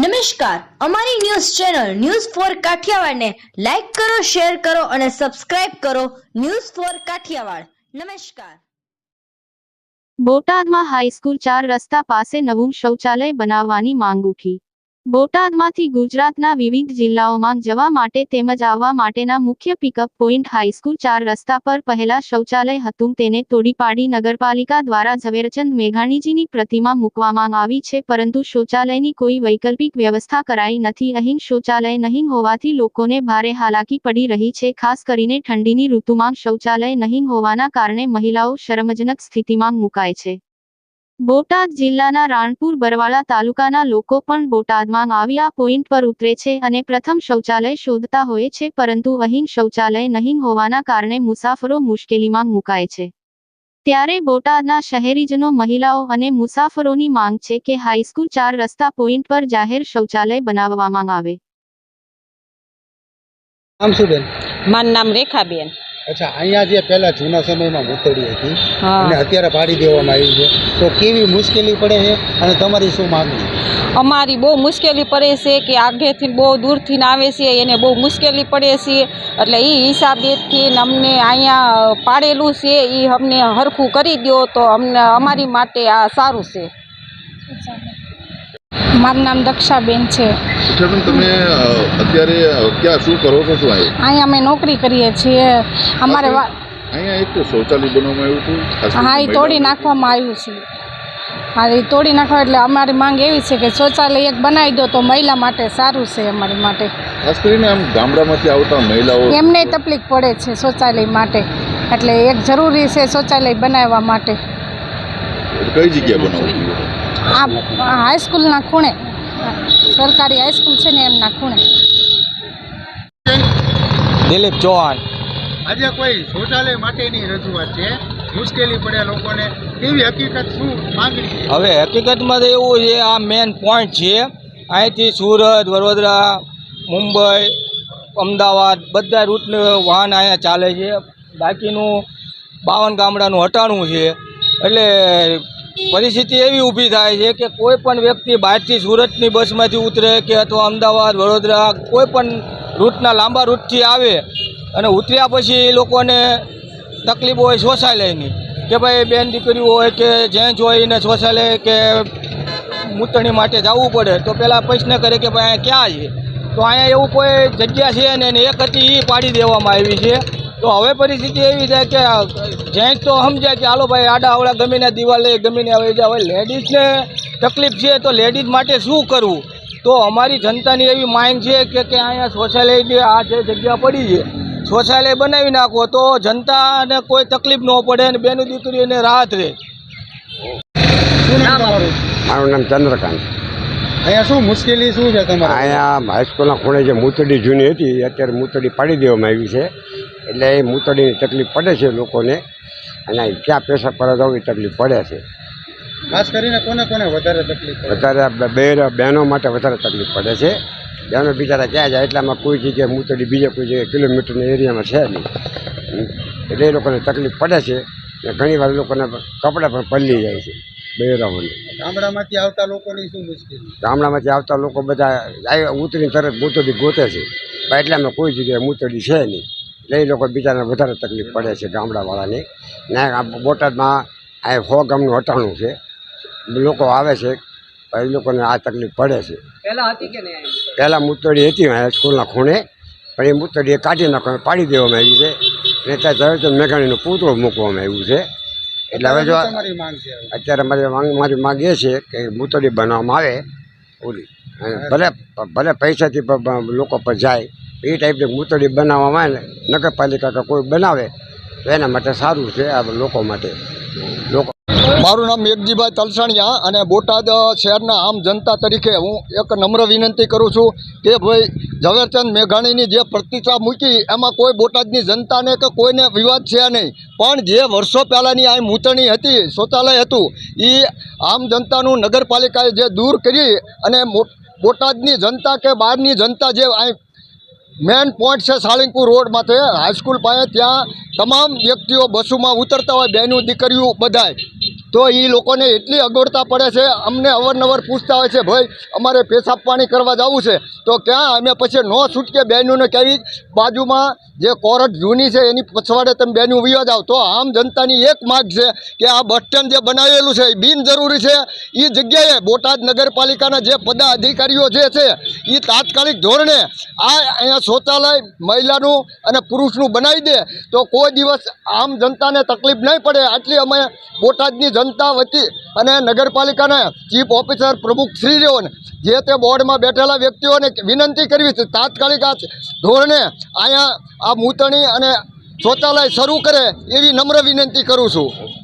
નમસ્કાર, અમારી news channel news for Kathiawad ને લાઈક કરો, શેર કરો અને સબસ્ક્રાઇબ કરો. News for Kathiawad. નમસ્કાર. બોટાદમાં હાઈસ્કૂલ 4 રસ્તા પાસે નવું શૌચાલય બનાવવાની માંગ ઉઠી. બોટાદમાંથી ગુજરાતના વિવિધ જિલ્લાઓમાં જવા માટે તેમજ આવવા માટેના મુખ્ય પિકઅપ પોઈન્ટ હાઈસ્કૂલ 4 રસ્તા પર પહેલા શૌચાલય હતું, તેને તોડી પાડી નગરપાલિકા દ્વારા ઝવેરચંદ મેઘાણીજીની પ્રતિમા મૂકવામાં આવી છે, પરંતુ શૌચાલયની કોઈ વૈકલ્પિક વ્યવસ્થા કરાઈ નથી. અહીં શૌચાલય નહીં હોવાથી લોકોને ભારે હાલાકી પડી રહી છે. ખાસ કરીને ઠંડીની ઋતુમાં શૌચાલય નહીં હોવાના કારણે મહિલાઓ શરમજનક સ્થિતિમાં મુકાય છે. બોટાદ જિલ્લાના રાણપુર બરવાળા તાલુકાના લોકો પણ બોટાદમાં આવી આ પોઈન્ટ પર ઉતરે છે અને પ્રથમ શૌચાલય શોધતા હોય છે, પરંતુ અહીં શૌચાલય નહીં હોવાના કારણે મુસાફરો મુશ્કેલીમાં મુકાય છે. ત્યારે બોટાદના શહેરીજનો, મહિલાઓ અને મુસાફરોની માંગ છે કે હાઈસ્કૂલ 4 રસ્તા પોઈન્ટ પર જાહેર શૌચાલય બનાવવામાં આવે. નામ શું બેન? મારું નામ રેખાબેન. અચ્છા, અહીંયા જે પહેલા જૂના સમયમાં મૂતળી હતી હા. અને અત્યારે પાડી દેવામાં આવી છે, તો કેવી મુશ્કેલી પડે છે અને તમારી શું માંગણી? અમારી બહુ મુશ્કેલી પડે છે કે આગેથી બહુ દૂરથી આવે છે, એને બહુ મુશ્કેલી પડે છે. એટલે એ હિસાબેથી અમને અહીંયા પાડેલું છે, એ અમને હરખું કરી દો તો અમને અમારી માટે આ સારું છે. મારું નામ દક્ષાબેન છે. દક્ષાબેન, તમે અત્યારે ક્યાં શું કરો છો? શું અહીંયા અમે નોકરી કરીએ છીએ. અમારે અહીંયા એક શૌચાલય બનાવવામાં આવ્યું હતું, હા, એ તોડી નાખવામાં આવ્યું છે. હા, એ તોડી નાખવા એટલે અમારી માંગ એવી છે કે શૌચાલય એક બનાવી દો તો મહિલા માટે સારું છે. અમારી માટે ખાસ કરીને આમ ગામડામાંથી આવતા મહિલાઓ એમને તકલીફ પડે છે શૌચાલય માટે, એટલે એક જરૂરી છે શૌચાલય બનાવવા માટે. કઈ જગ્યાએ બનાવવું? આ હાઈસ્કૂલના ખૂણે, સરકારી હાઈસ્કૂલ છે ને એમના ખૂણે. દિલીપ ચૌહાણ. આજે કોઈ શૌચાલય માટેની રજૂઆત છે, મુશ્કેલી પડે લોકોને, કેવી હકીકત, શું માંગણી છે? હવે હકીકતમાં તો એવું છે, આ મેન પોઈન્ટ છે. અહીંથી સુરત, વડોદરા, મુંબઈ, અમદાવાદ બધા રૂટનું વાહન અહીંયા ચાલે છે. બાકીનું 52 ગામડાનું હટાણું છે. એટલે પરિસ્થિતિ એવી ઊભી થાય છે કે કોઈ પણ વ્યક્તિ બહારથી સુરતની બસમાંથી ઉતરે કે અથવા અમદાવાદ, વડોદરા કોઈ પણ રૂટના લાંબા રૂટથી આવે અને ઉતર્યા પછી એ લોકોને તકલીફ હોય શૌચાલયની, કે ભાઈ બેન દીકરીઓ હોય કે જેન્ટ્સ હોય એને શૌચાલય કે મૂતરણી માટે જવું પડે તો પહેલાં પ્રશ્ન કરે કે ભાઈ અહીંયા ક્યાં છે, તો અહીંયા એવું કોઈ જગ્યા છે ને એને એક હતી એ પાડી દેવામાં આવી છે. તો હવે પરિસ્થિતિ એવી થાય કે જેન્ટ્સ તો સમજાય કે હાલો ભાઈ આડા અવળા ગમીને દિવાલે ગમીને આવે છે. હવે લેડીઝને તકલીફ છે તો લેડીઝ માટે શું કરવું? તો અમારી જનતાની એવી માંગ છે કે અહીંયા શૌચાલયની આ જે જગ્યા પડી છે, શૌચાલય બનાવી નાખો તો જનતાને કોઈ તકલીફ ન પડે અને બેનું દીકરીઓને રાહત રહે. શું નામ તમારું? મારું નામ ચંદ્રકાંત. અહીંયા શું મુશ્કેલી શું છે તમારે? અહીંયા હાઈસ્કૂલના ખૂણે જે મૂતડી જૂની હતી, અત્યારે મૂતડી પાડી દેવામાં આવી છે, એટલે એ મૂતડીની તકલીફ પડે છે લોકોને, અને ક્યાં પેશાબ કરવા જવું એ તકલીફ પડે છે. ખાસ કરીને કોને કોને વધારે તકલીફ પડે? વધારે બહેનો માટે વધારે તકલીફ પડે છે. બહેનો બિચારા ક્યાં જાય, એટલામાં કોઈ જગ્યાએ મૂતડી બીજે કોઈ જગ્યાએ કિલોમીટરના એરિયામાં છે નહીં, એટલે એ લોકોને તકલીફ પડે છે. ને ઘણીવાર લોકોને કપડાં પણ પલળી જાય છે બહેરાઓને. ગામડામાંથી આવતા લોકોની શું મુશ્કેલી? ગામડામાંથી આવતા લોકો બધા ઉતરીને તરત મૂતડી ગોતે છે, પણ એટલામાં કોઈ જગ્યાએ મૂતડી છે નહીં, એટલે એ લોકો બિચારાને વધારે તકલીફ પડે છે ગામડાવાળાને. ને બોટાદમાં આ 100 ગામનું હટાણું છે, લોકો આવે છે, એ લોકોને આ તકલીફ પડે છે. પહેલાં મૂતડી હતી સ્કૂલના ખૂણે, પણ એ મૂતડી કાઢી નાખવામાં પાડી દેવામાં આવી છે, અને ત્યાં ઝવેરચંદ મેઘાણીનું પૂતળું મૂકવામાં આવ્યું છે. એટલે હવે જો અત્યારે મારી માંગ એ છે કે મૂતળી બનાવવામાં આવે, ઓલી ભલે પૈસાથી લોકો પર જાય એ ટાઈપની મૂતળી બનાવવામાં આવે ને નગરપાલિકા કે કોઈ બનાવે તો એના માટે સારું છે આ લોકો માટે. મારું નામ મેઘજીભાઈ તલસાણિયા અને બોટાદ શહેરના આમ જનતા તરીકે હું એક નમ્ર વિનંતી કરું છું કે ભાઈ ઝવેરચંદ મેઘાણીની જે પ્રતિષ્ઠા મૂકી એમાં કોઈ બોટાદની જનતાને કે કોઈને વિવાદ છે નહીં, પણ જે વર્ષો પહેલાંની આ મૂતરણી હતી, શૌચાલય હતું, એ આમ જનતાનું નગરપાલિકાએ જે દૂર કરી અને બોટાદની જનતા કે બહારની જનતા જે આ મેન પોઈન્ટ છે સાળંગપુર રોડ માથે હાઈસ્કૂલ પાસે, ત્યાં તમામ વ્યક્તિઓ બસોમાં ઉતરતા હોય, બહેનો દીકરીઓ બધાય તો એ લોકોને એટલી અગવડતા પડે છે. અમને અવારનવાર પૂછતા હોય છે, ભાઈ અમારે પેશાબ પાણી કરવા જવું છે તો ક્યાં, અમે પછી નો છૂટકે બહેનોને કહેવી બાજુમાં જે કોરટ જૂની છે એની પછવાડે તમે બહેનો વિવા જાઓ. તો આમ જનતાની એક માગ છે કે આ બસ સ્ટેન્ડ જે બનાવેલું છે એ બિનજરૂરી છે. એ જગ્યાએ બોટાદ નગરપાલિકાના જે પદાધિકારીઓ જે છે એ તાત્કાલિક ધોરણે અહીંયા શૌચાલય મહિલાનું અને પુરુષનું બનાવી દે તો કોઈ દિવસ આમ જનતાને તકલીફ નહીં પડે. આટલી અમે બોટાદની જનતા વતી અને નગરપાલિકાના ચીફ ઓફિસર પ્રમુખશ્રીઓને જે તે બોર્ડમાં બેઠેલા વ્યક્તિઓને વિનંતી કરવી છે તાત્કાલિક આ ધોરણે અહીંયા આ મૂતણી અને શૌચાલય શરૂ કરે એવી નમ્ર વિનંતી કરું છું.